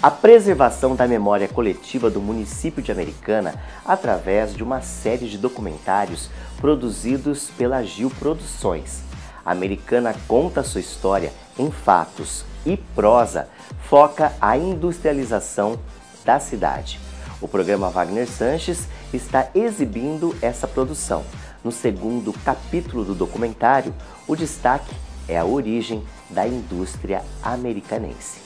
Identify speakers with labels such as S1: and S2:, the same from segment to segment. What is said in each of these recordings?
S1: A preservação da memória coletiva do município de Americana através de uma série de documentários produzidos pela Gil Produções. A Americana conta sua história em fatos e prosa, foca a industrialização da cidade. O programa Wagner Sanches está exibindo essa produção. No segundo capítulo do documentário, o destaque é a origem da indústria americanense.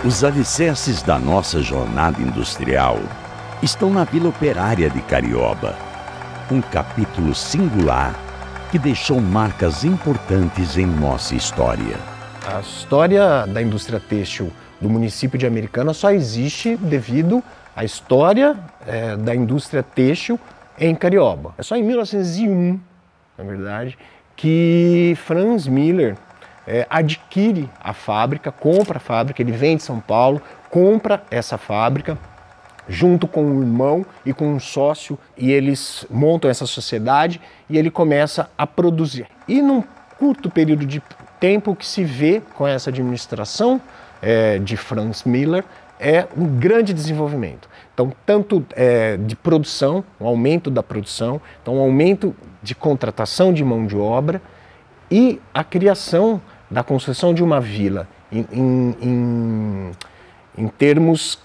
S2: Os alicerces da nossa jornada industrial estão na Vila Operária de Carioba, um capítulo singular que deixou marcas importantes em nossa história.
S3: A história da indústria têxtil do município de Americana só existe devido à história da indústria têxtil em Carioba. É só em 1901, na verdade, que Franz Miller adquire a fábrica, compra a fábrica, ele vem de São Paulo, compra essa fábrica, junto com um irmão e com um sócio, e eles montam essa sociedade e ele começa a produzir. E num curto período de tempo, o que se vê com essa administração de Franz Miller é um grande desenvolvimento. Então, tanto de produção, um aumento da produção, então um aumento de contratação de mão de obra e a criação da construção de uma vila em termos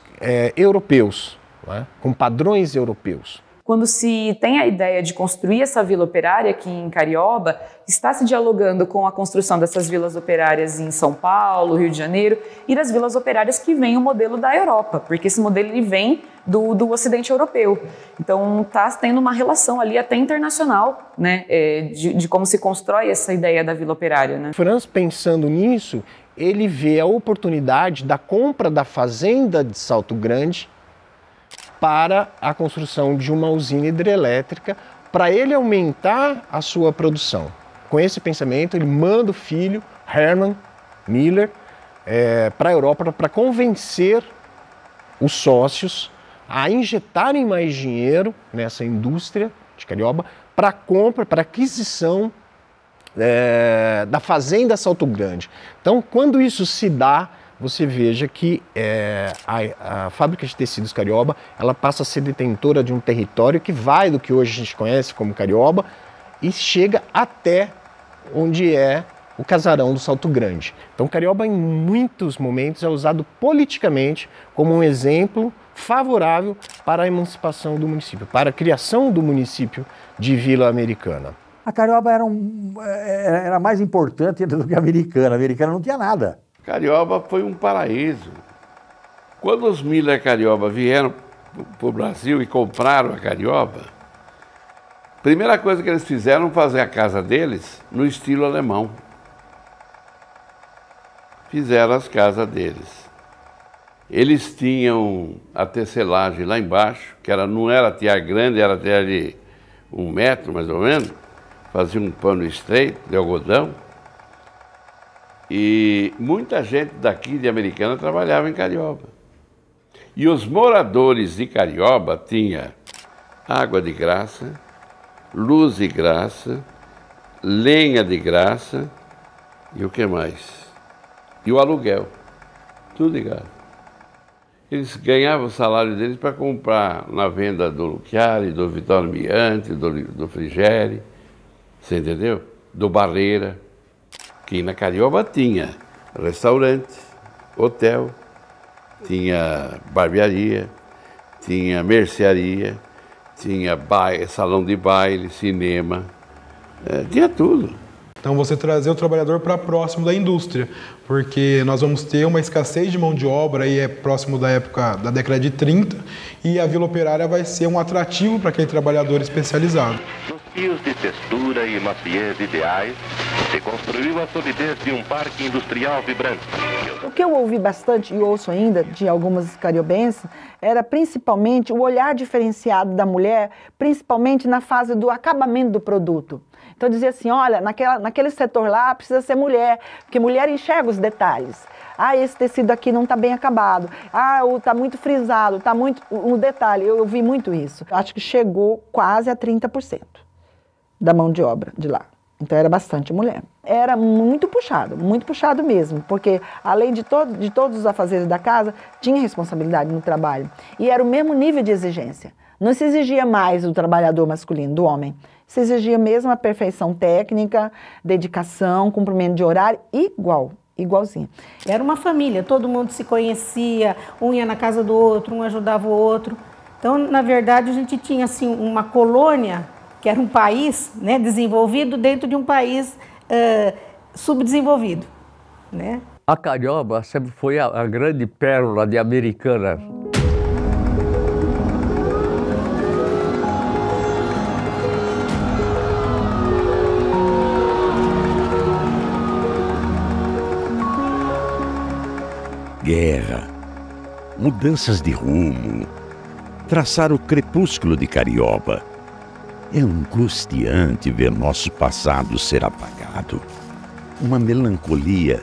S3: europeus, né? Com padrões europeus.
S4: Quando se tem a ideia de construir essa vila operária aqui em Carioba, está se dialogando com a construção dessas vilas operárias em São Paulo, Rio de Janeiro e das vilas operárias que vem o modelo da Europa, porque esse modelo ele vem do Ocidente europeu. Então está tendo uma relação ali até internacional, né, de como se constrói essa ideia da vila operária, né?
S3: Franz, pensando nisso, ele vê a oportunidade da compra da fazenda de Salto Grande para a construção de uma usina hidrelétrica, para ele aumentar a sua produção. Com esse pensamento, ele manda o filho, Hermann Miller, para a Europa para convencer os sócios a injetarem mais dinheiro nessa indústria de Carioba para compra, para aquisição da fazenda Salto Grande. Então, quando isso se dá, você veja que a fábrica de tecidos Carioba, ela passa a ser detentora de um território que vai do que hoje a gente conhece como Carioba e chega até onde é o casarão do Salto Grande. Então Carioba em muitos momentos é usado politicamente como um exemplo favorável para a emancipação do município, para a criação do município de Vila Americana.
S5: A Carioba era mais importante do que a Americana. A Americana não tinha nada.
S6: Carioba foi um paraíso. Quando os Miller Carioba vieram para o Brasil e compraram a Carioba, a primeira coisa que eles fizeram foi fazer a casa deles no estilo alemão. Fizeram as casas deles. Eles tinham a tecelagem lá embaixo, que não era tiar grande, era tiar de 1 metro mais ou menos. Fazia um pano estreito de algodão. E muita gente daqui de Americana trabalhava em Carioba. E os moradores de Carioba tinham água de graça, luz de graça, lenha de graça e o que mais? E o aluguel, tudo de graça. Eles ganhavam o salário deles para comprar na venda do Luchiari, do Vitório Miante, do Frigeri, você entendeu? Do Barreira. Que na Carioba tinha restaurante, hotel, tinha barbearia, tinha mercearia, tinha salão de baile, cinema, tinha tudo.
S7: Então você trazer o trabalhador para próximo da indústria, porque nós vamos ter uma escassez de mão de obra, aí próximo da época da década de 30, e a Vila Operária vai ser um atrativo para aquele trabalhador especializado.
S8: Nos fios de textura e maciez ideais, se construiu a solidez de um parque industrial vibrante.
S9: O que eu ouvi bastante e ouço ainda de algumas cariobenses era principalmente o olhar diferenciado da mulher, principalmente na fase do acabamento do produto. Então dizia assim, olha, naquele setor lá precisa ser mulher, porque mulher enxerga os detalhes. Ah, esse tecido aqui não está bem acabado. Ah, está muito frisado, está muito... Um detalhe, eu vi muito isso. Acho que chegou quase a 30% da mão de obra de lá. Então era bastante mulher. Era muito puxado mesmo, porque além de todos os afazeres da casa, tinha responsabilidade no trabalho. E era o mesmo nível de exigência. Não se exigia mais do trabalhador masculino, do homem. Se exigia mesmo a perfeição técnica, dedicação, cumprimento de horário, igualzinho.
S10: Era uma família, todo mundo se conhecia, um ia na casa do outro, um ajudava o outro. Então, na verdade, a gente tinha assim, uma colônia, que era um país, né, desenvolvido dentro de um país subdesenvolvido, né?
S11: A Carioba sempre foi a grande pérola de Americana.
S2: Guerra, mudanças de rumo, traçar o crepúsculo de Carioba. É angustiante ver nosso passado ser apagado. Uma melancolia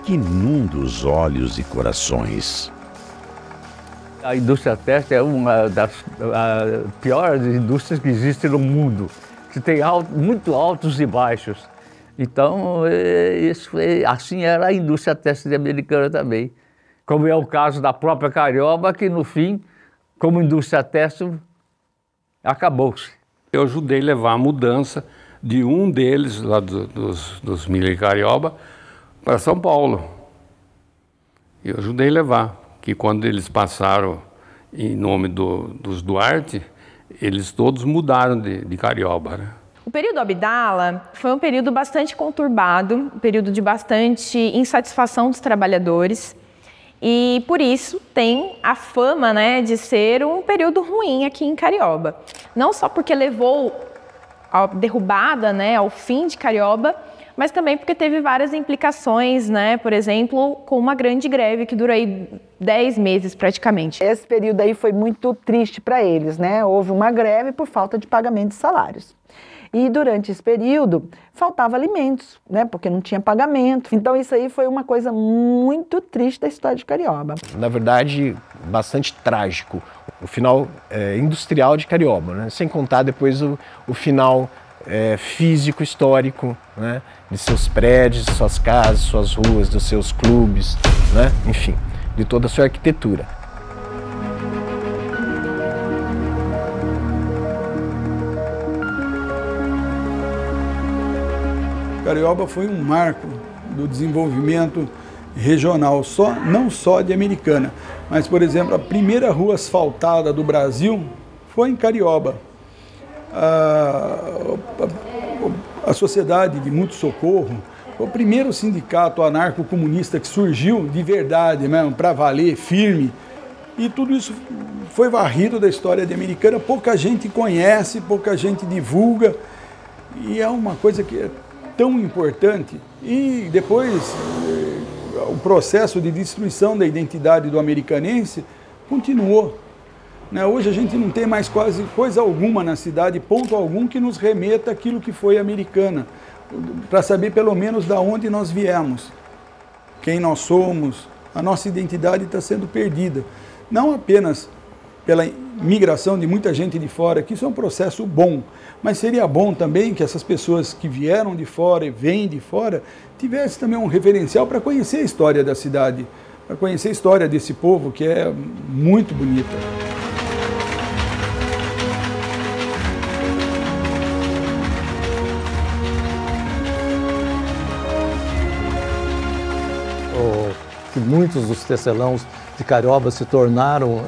S2: que inunda os olhos e corações.
S11: A indústria têxtil é uma das piores indústrias que existem no mundo, que tem muito altos e baixos. Então, assim era a indústria têxtil americana também. Como é o caso da própria Carioba, que no fim, como indústria têxtil, acabou-se.
S12: Eu ajudei a levar a mudança de um deles, lá dos Miller e Carioba, para São Paulo. Eu ajudei a levar, que quando eles passaram em nome dos Duarte, eles todos mudaram de Carioba, né?
S13: O período Abdala foi um período bastante conturbado, um período de bastante insatisfação dos trabalhadores. E por isso tem a fama, né, de ser um período ruim aqui em Carioba. Não só porque levou à derrubada, né, ao fim de Carioba, mas também porque teve várias implicações, né, por exemplo, com uma grande greve que durou aí 10 meses praticamente.
S9: Esse período aí foi muito triste para eles, né? Houve uma greve por falta de pagamento de salários. E durante esse período faltava alimentos, né? Porque não tinha pagamento. Então isso aí foi uma coisa muito triste da história de Carioba.
S3: Na verdade, bastante trágico. O final industrial de Carioba, né? Sem contar depois o final físico, histórico, né? De seus prédios, suas casas, suas ruas, dos seus clubes, né? Enfim, de toda a sua arquitetura.
S14: Carioba foi um marco do desenvolvimento regional, não só de Americana, mas, por exemplo, a primeira rua asfaltada do Brasil foi em Carioba. A Sociedade de Mútuo Socorro foi o primeiro sindicato anarco-comunista que surgiu de verdade mesmo, para valer, firme, e tudo isso foi varrido da história de Americana. Pouca gente conhece, pouca gente divulga, e é uma coisa que é tão importante. E depois o processo de destruição da identidade do americanense continuou, né? Hoje a gente não tem mais quase coisa alguma na cidade, ponto algum que nos remeta àquilo que foi Americana, para saber pelo menos de onde nós viemos, quem nós somos. A nossa identidade está sendo perdida, não apenas pela migração de muita gente de fora, que isso é um processo bom, mas seria bom também que essas pessoas que vieram de fora e vêm de fora tivessem também um referencial para conhecer a história da cidade, para conhecer a história desse povo que é muito bonita.
S15: Que muitos dos tecelãos de Carioba se tornaram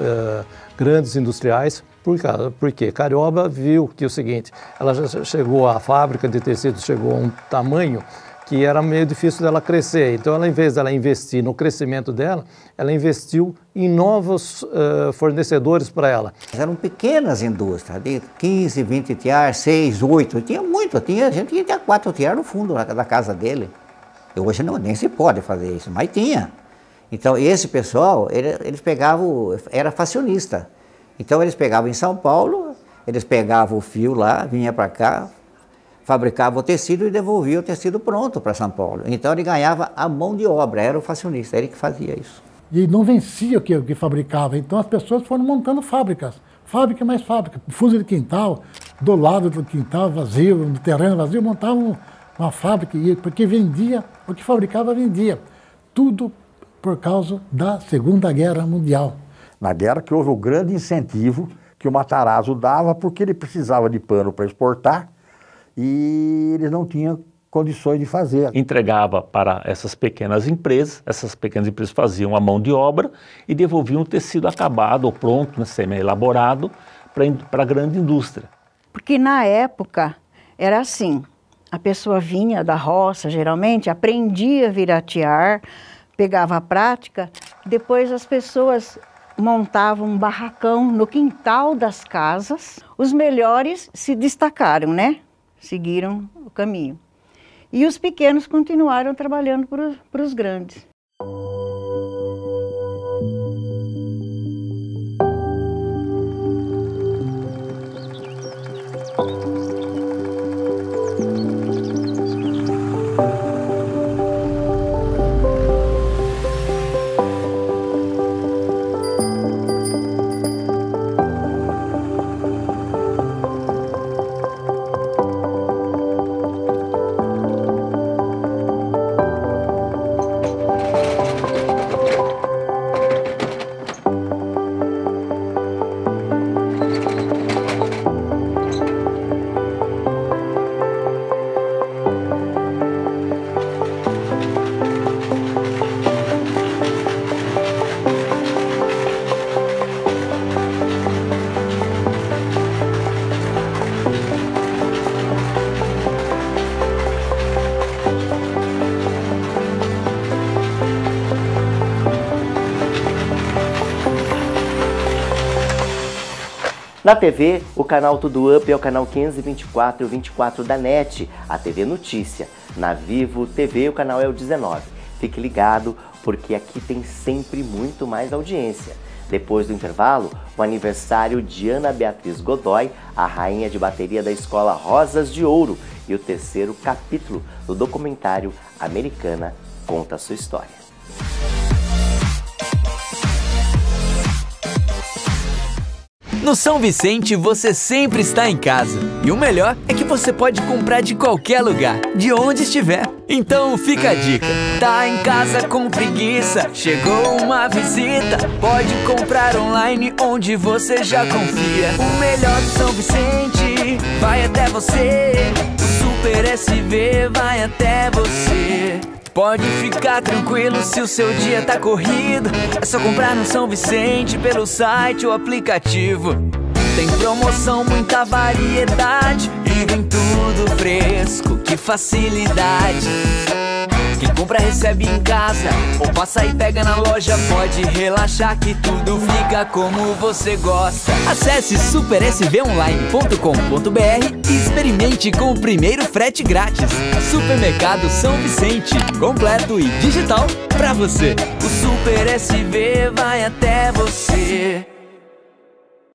S15: grandes industriais. Por quê? Carioba viu que o seguinte, ela já chegou, a fábrica de tecidos chegou a um tamanho que era meio difícil dela crescer. Então, ela, em vez dela investir no crescimento dela, ela investiu em novos fornecedores para ela.
S16: Eram pequenas indústrias, de 15, 20 tiares, 6, 8, tinha muito, a gente tinha 4 tiares no fundo da casa dele. E hoje não, nem se pode fazer isso, mas tinha. Então, esse pessoal, eles pegavam, era fashionista. Então, eles pegavam em São Paulo, eles pegavam o fio lá, vinha para cá, fabricava o tecido e devolvia o tecido pronto para São Paulo. Então ele ganhava a mão de obra, era o fashionista, ele que fazia isso.
S17: E não vencia o que fabricava, então as pessoas foram montando fábricas, fábrica mais fábrica, fundo de quintal, do lado do quintal vazio, no terreno vazio, montavam uma fábrica, porque vendia, o que fabricava vendia. Tudo por causa da Segunda Guerra Mundial.
S5: Na guerra que houve o grande incentivo que o Matarazzo dava, porque ele precisava de pano para exportar e eles não tinham condições de fazer.
S18: Entregava para essas pequenas empresas faziam a mão de obra e devolviam o tecido acabado ou pronto, né, semi-elaborado, para a grande indústria.
S19: Porque na época era assim, a pessoa vinha da roça, geralmente, aprendia a viratear, pegava a prática, depois as pessoas montavam um barracão no quintal das casas. Os melhores se destacaram, né? Seguiram o caminho. E os pequenos continuaram trabalhando para os grandes.
S1: Na TV, o canal Tudo Up é o canal 524 e o 24 da NET, a TV Notícia. Na Vivo TV, o canal é o 19. Fique ligado, porque aqui tem sempre muito mais audiência. Depois do intervalo, o aniversário de Ana Beatriz Godoy, a rainha de bateria da escola Rosas de Ouro, e o terceiro capítulo do documentário Americana Conta a Sua História.
S20: No São Vicente, você sempre está em casa. E o melhor é que você pode comprar de qualquer lugar, de onde estiver. Então fica a dica. Tá em casa com preguiça, chegou uma visita. Pode comprar online onde você já confia. O melhor do São Vicente vai até você. O Super SV vai até você. Pode ficar tranquilo se o seu dia tá corrido. É só comprar no São Vicente pelo site ou aplicativo. Tem promoção, muita variedade e vem tudo fresco, que facilidade. Quem compra recebe em casa ou passa e pega na loja. Pode relaxar que tudo fica como você gosta. Acesse supersvonline.com.br e experimente com o primeiro frete grátis. Supermercado São Vicente, completo e digital pra você. O Super SV vai até você.